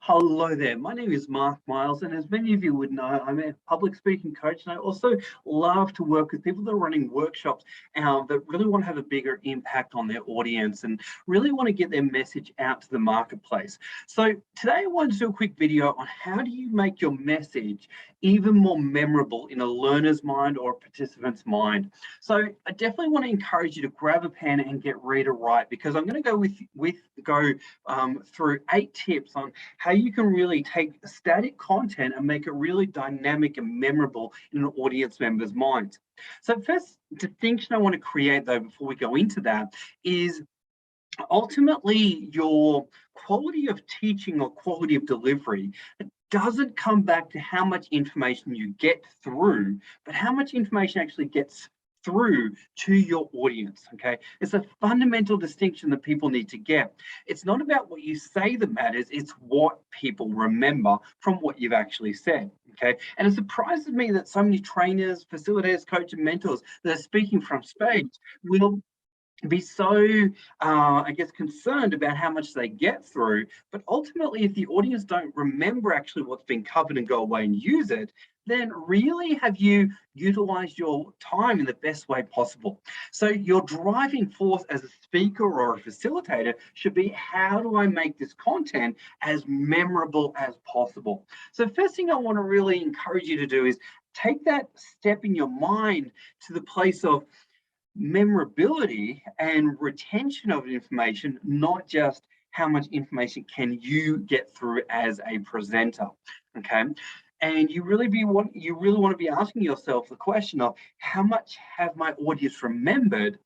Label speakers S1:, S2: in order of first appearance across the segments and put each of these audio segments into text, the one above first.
S1: Hello there. My name is Mark Miles, and as many of you would know, I'm a public speaking coach, and I also love to work with people that are running workshops that really want to have a bigger impact on their audience and really want to get their message out to the marketplace. So today I wanted to do a quick video on how do you make your message even more memorable in a learner's mind or a participant's mind. So I definitely want to encourage you to grab a pen and get ready to write, because I'm going to go through 8 tips on how you can really take static content and make it really dynamic and memorable in an audience member's mind. So first distinction I want to create, though, before we go into that, is ultimately your quality of teaching or quality of delivery. It doesn't come back to how much information you get through, but how much information actually gets through to your audience. Okay, it's a fundamental distinction that people need to get. It's not about what you say that matters, it's what people remember from what you've actually said. Okay, and it surprises me that so many trainers, facilitators, coaches, and mentors that are speaking from stage will be so, I guess, concerned about how much they get through. But ultimately, if the audience don't remember actually what's been covered and go away and use it, then really have you utilized your time in the best way possible? So your driving force as a speaker or a facilitator should be, how do I make this content as memorable as possible? So first thing I want to really encourage you to do is take that step in your mind to the place of memorability and retention of information, not just how much information can you get through as a presenter. Okay, and you really want to be asking yourself the question of, how much have my audience remembered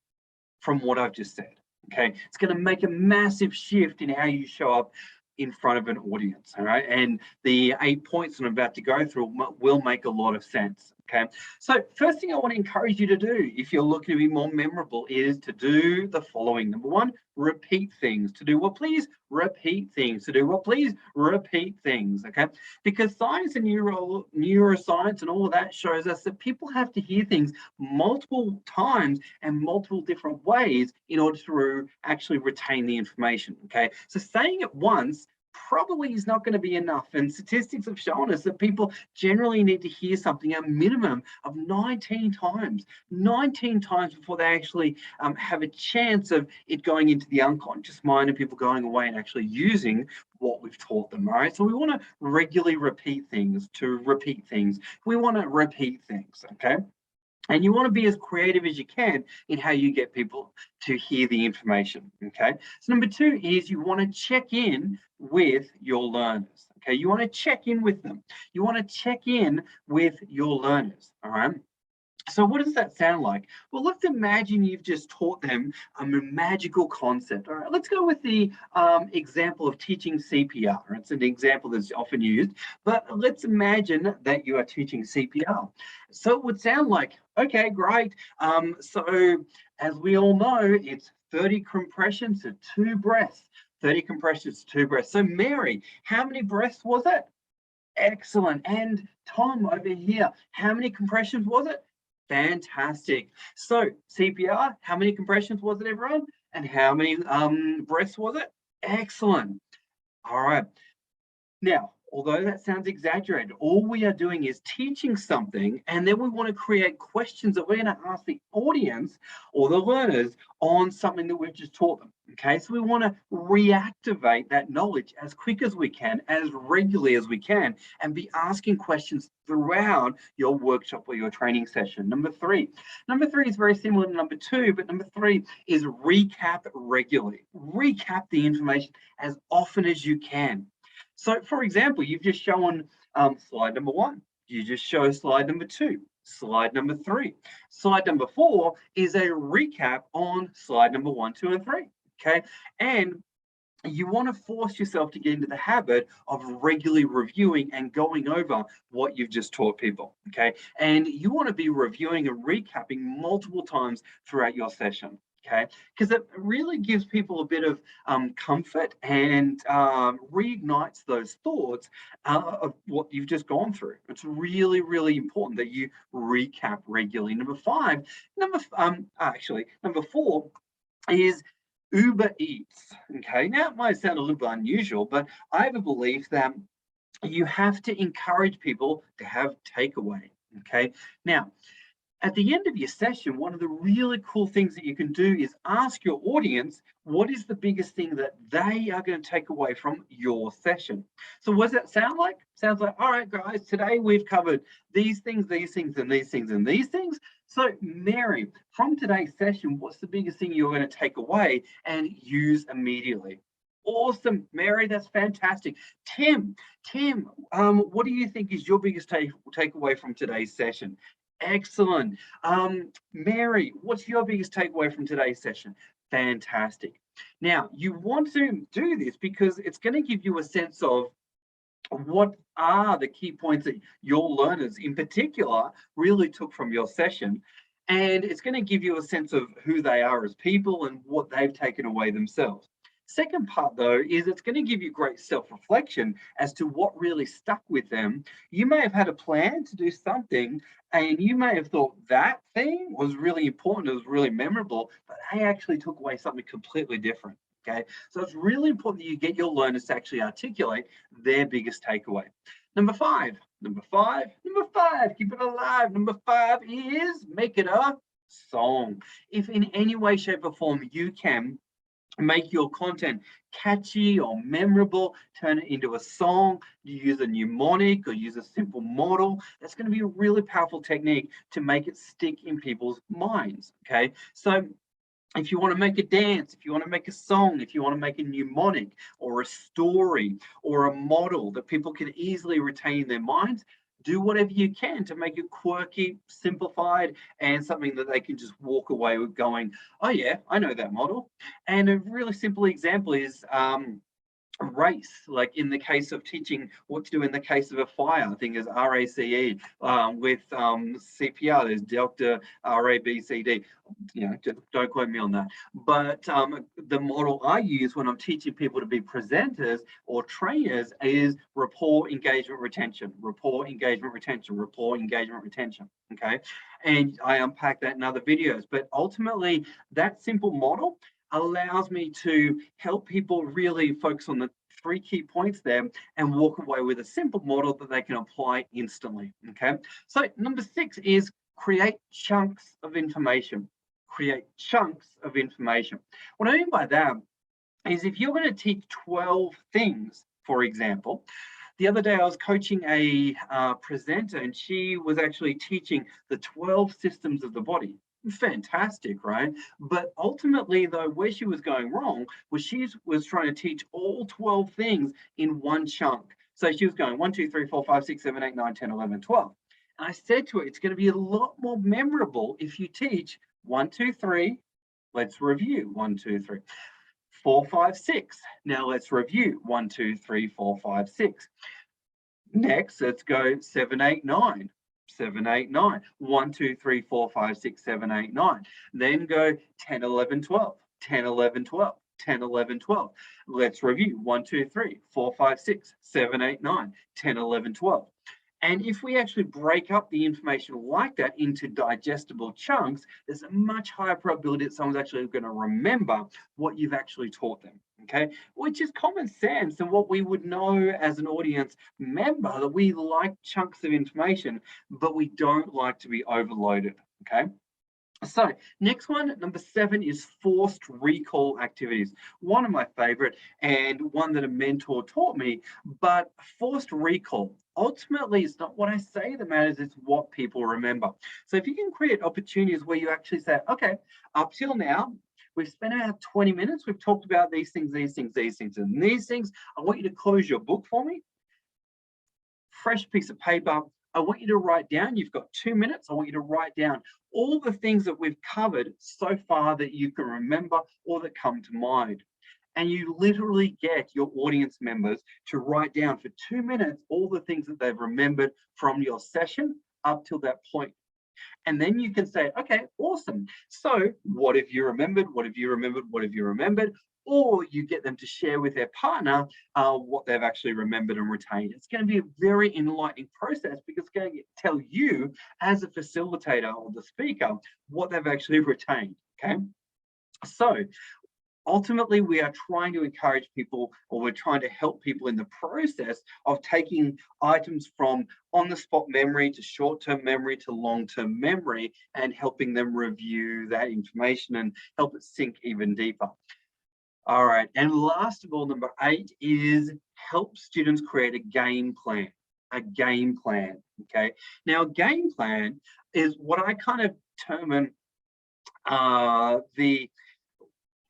S1: from what I've just said? Okay, it's going to make a massive shift in how you show up in front of an audience. All right, and the 8 points that I'm about to go through will make a lot of sense. Okay, so first thing I want to encourage you to do if you're looking to be more memorable is to do the following. Number one, repeat things. To do what, please? Repeat things. To do what, please? Repeat things. Okay, because science and neuroscience and all of that shows us that people have to hear things multiple times and multiple different ways in order to actually retain the information. Okay, so saying it once probably is not going to be enough. And statistics have shown us that people generally need to hear something a minimum of 19 times, 19 times before they actually have a chance of it going into the unconscious mind and people going away and actually using what we've taught them. All right, so we want to regularly repeat things to repeat things. We want to repeat things. Okay, and you want to be as creative as you can in how you get people to hear the information. Okay, so number two is you want to check in with your learners. Okay, you want to check in with them. You want to check in with your learners. All right, so what does that sound like? Well, let's imagine you've just taught them a magical concept. All right, let's go with the example of teaching CPR. It's an example that's often used, but let's imagine that you are teaching CPR. So it would sound like, okay, great. So as we all know, it's 30 compressions to 2 breaths. 30 compressions to 2 breaths. So Mary, how many breaths was it? Excellent. And Tom over here, how many compressions was it? Fantastic. So CPR, how many compressions was it, everyone? And how many breaths was it? Excellent. All right. Now, although that sounds exaggerated, all we are doing is teaching something, and then we want to create questions that we're going to ask the audience or the learners on something that we've just taught them. Okay, so we want to reactivate that knowledge as quick as we can, as regularly as we can, and be asking questions throughout your workshop or your training session. Number three is very similar to number two, but number three is recap regularly. Recap the information as often as you can. So, for example, you've just shown slide number one. You just show slide number two, slide number three. Slide number four is a recap on slide number one, two, and three. Okay, and you want to force yourself to get into the habit of regularly reviewing and going over what you've just taught people. Okay, and you want to be reviewing and recapping multiple times throughout your session. Okay, because it really gives people a bit of comfort and reignites those thoughts of what you've just gone through. It's really, really important that you recap regularly. Number four is Uber Eats. Okay, now it might sound a little bit unusual, but I have a belief that you have to encourage people to have takeaway. Okay, now at the end of your session, one of the really cool things that you can do is ask your audience what is the biggest thing that they are going to take away from your session. So, what does that sound like? Sounds like, all right, guys, today we've covered these things, these things, and these things, and these things. So, Mary, from today's session, what's the biggest thing you're going to take away and use immediately? Awesome, Mary, that's fantastic. Tim, what do you think is your biggest takeaway from today's session? Excellent. Mary, what's your biggest takeaway from today's session? Fantastic. Now, you want to do this because it's going to give you a sense of what are the key points that your learners in particular really took from your session. And it's going to give you a sense of who they are as people and what they've taken away themselves. Second part, though, is it's going to give you great self reflection as to what really stuck with them. You may have had a plan to do something, and you may have thought that thing was really important, it was really memorable, but they actually took away something completely different. Okay, so it's really important that you get your learners to actually articulate their biggest takeaway. Number five, keep it alive. Number five is make it a song. If in any way, shape, or form you can make your content catchy or memorable, turn it into a song, you use a mnemonic or use a simple model, that's going to be a really powerful technique to make it stick in people's minds. Okay, so if you want to make a dance, if you want to make a song, if you want to make a mnemonic or a story or a model that people can easily retain in their minds, do whatever you can to make it quirky, simplified, and something that they can just walk away with going, oh yeah, I know that model. And a really simple example is race, like in the case of teaching what to do in the case of a fire. I think is RACE. With CPR, there's Delta RABCD. You know, don't quote me on that. But the model I use when I'm teaching people to be presenters or trainers is rapport, engagement, retention, rapport, engagement, retention, rapport, engagement, retention. Okay, and I unpack that in other videos. But ultimately, that simple model allows me to help people really focus on the three key points there and walk away with a simple model that they can apply instantly. Okay, so number six is create chunks of information. Create chunks of information. What I mean by that is if you're going to teach 12 things, for example, the other day I was coaching a presenter and she was actually teaching the 12 systems of the body. Fantastic, right? But ultimately, though, where she was going wrong was she was trying to teach all 12 things in one chunk. So she was going 1, 2, 3, 4, 5, 6, 7, 8, 9, 10, 11, 12. And I said to her, it's going to be a lot more memorable if you teach 1, 2, 3. Let's review 1, 2, 3. 4, 5, 6. Now let's review 1, 2, 3, 4, 5, 6. Next, let's go 7, 8, 9. 7, 8, 9. 1, 2, 3, 4, 5, 6, 7, 8, 9. Then go 10, 11, 12. 10, 11, 12. 10, 11, 12. Let's review 1, 2, 3, 4, 5, 6, 7, 8, 9, 10, 11, 12. And if we actually break up the information like that into digestible chunks, there's a much higher probability that someone's actually going to remember what you've actually taught them. Okay, which is common sense and what we would know as an audience member, that we like chunks of information, but we don't like to be overloaded. Okay. So next one, number 7, is forced recall activities. One of my favorite and one that a mentor taught me, but forced recall, ultimately it's not what I say that matters, it's what people remember. So if you can create opportunities where you actually say, okay, up till now, we've spent about 20 minutes, we've talked about these things, these things, these things, and these things. I want you to close your book for me. Fresh piece of paper. I want you to write down, you've got 2 minutes, I want you to write down all the things that we've covered so far that you can remember or that come to mind. And you literally get your audience members to write down for 2 minutes all the things that they've remembered from your session up till that point. And then you can say, okay, awesome. So what have you remembered? What have you remembered? What have you remembered? Or you get them to share with their partner what they've actually remembered and retained. It's going to be a very enlightening process because it's going to tell you as a facilitator or the speaker what they've actually retained. Okay. So Ultimately, we are trying to encourage people, or we're trying to help people in the process of taking items from on-the-spot memory to short-term memory to long-term memory, and helping them review that information and help it sink even deeper. All right, and last of all, number 8 is help students create a game plan. A game plan, okay? Now, a game plan is what I kind of term the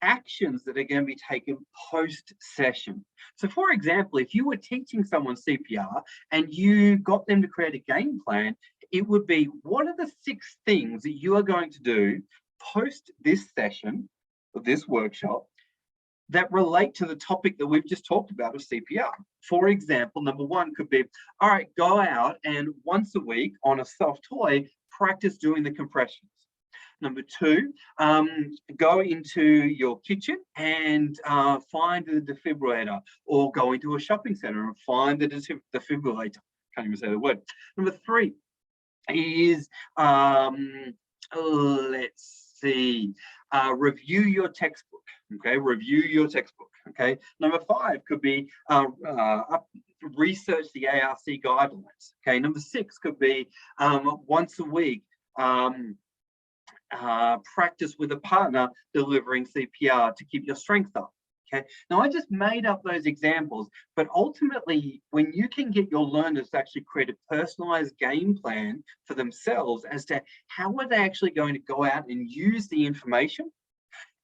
S1: actions that are going to be taken post-session. So for example, if you were teaching someone CPR and you got them to create a game plan, it would be, what are the 6 things that you are going to do post this session or this workshop that relate to the topic that we've just talked about of CPR. For example, number 1 could be, all right, go out and once a week on a soft toy, practice doing the compressions. Number 2, go into your kitchen and find the defibrillator, or go into a shopping center and find the defibrillator. Can't even say the word. Number 3 is, let's see, review your textbook. Okay, review your textbook. Okay, number 5 could be research the ARC guidelines. Okay, number 6 could be once a week, practice with a partner delivering CPR to keep your strength up. Okay, now I just made up those examples, but ultimately, when you can get your learners to actually create a personalized game plan for themselves as to how are they actually going to go out and use the information,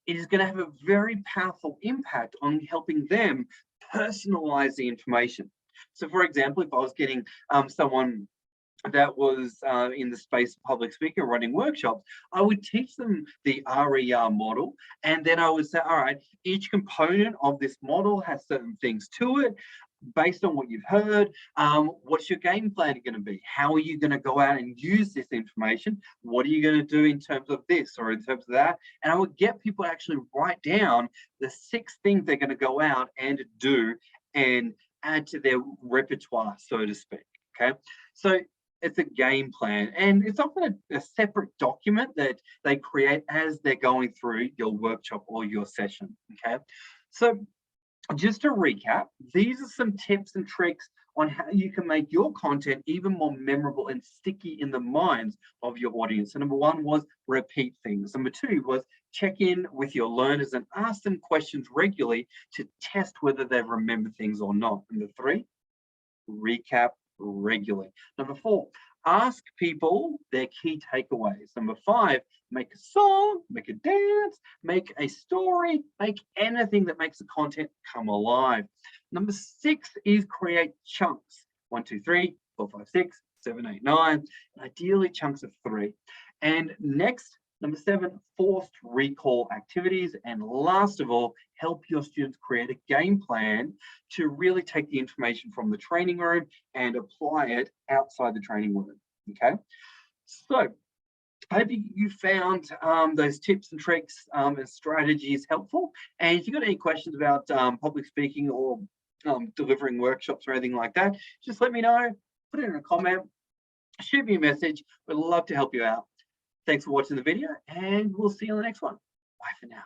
S1: it is going to have a very powerful impact on helping them personalize the information. So for example, if I was getting someone that was in the space of public speaker running workshops, I would teach them the RER model, and then I would say, all right, each component of this model has certain things to it. Based on what you've heard, what's your game plan going to be? How are you going to go out and use this information? What are you going to do in terms of this or in terms of that? And I would get people to actually write down the 6 things they're going to go out and do and add to their repertoire, so to speak. Okay, so it's a game plan, and it's often a separate document that they create as they're going through your workshop or your session. Okay, so just to recap, these are some tips and tricks on how you can make your content even more memorable and sticky in the minds of your audience. So number 1 was repeat things. Number 2 was check in with your learners and ask them questions regularly to test whether they've remembered things or not. Number 3, recap regularly. Number 4, ask people their key takeaways. Number 5, make a song, make a dance, make a story, make anything that makes the content come alive. Number 6 is create chunks. 1, 2, 3, 4, 5, 6, 7, 8, 9, ideally chunks of 3. And next, number 7, forced recall activities. And last of all, help your students create a game plan to really take the information from the training room and apply it outside the training room. Okay, so I hope you found those tips and tricks and strategies helpful. And if you've got any questions about public speaking or delivering workshops or anything like that, just let me know, put it in a comment, shoot me a message. We'd love to help you out. Thanks for watching the video, and we'll see you on the next one. Bye for now.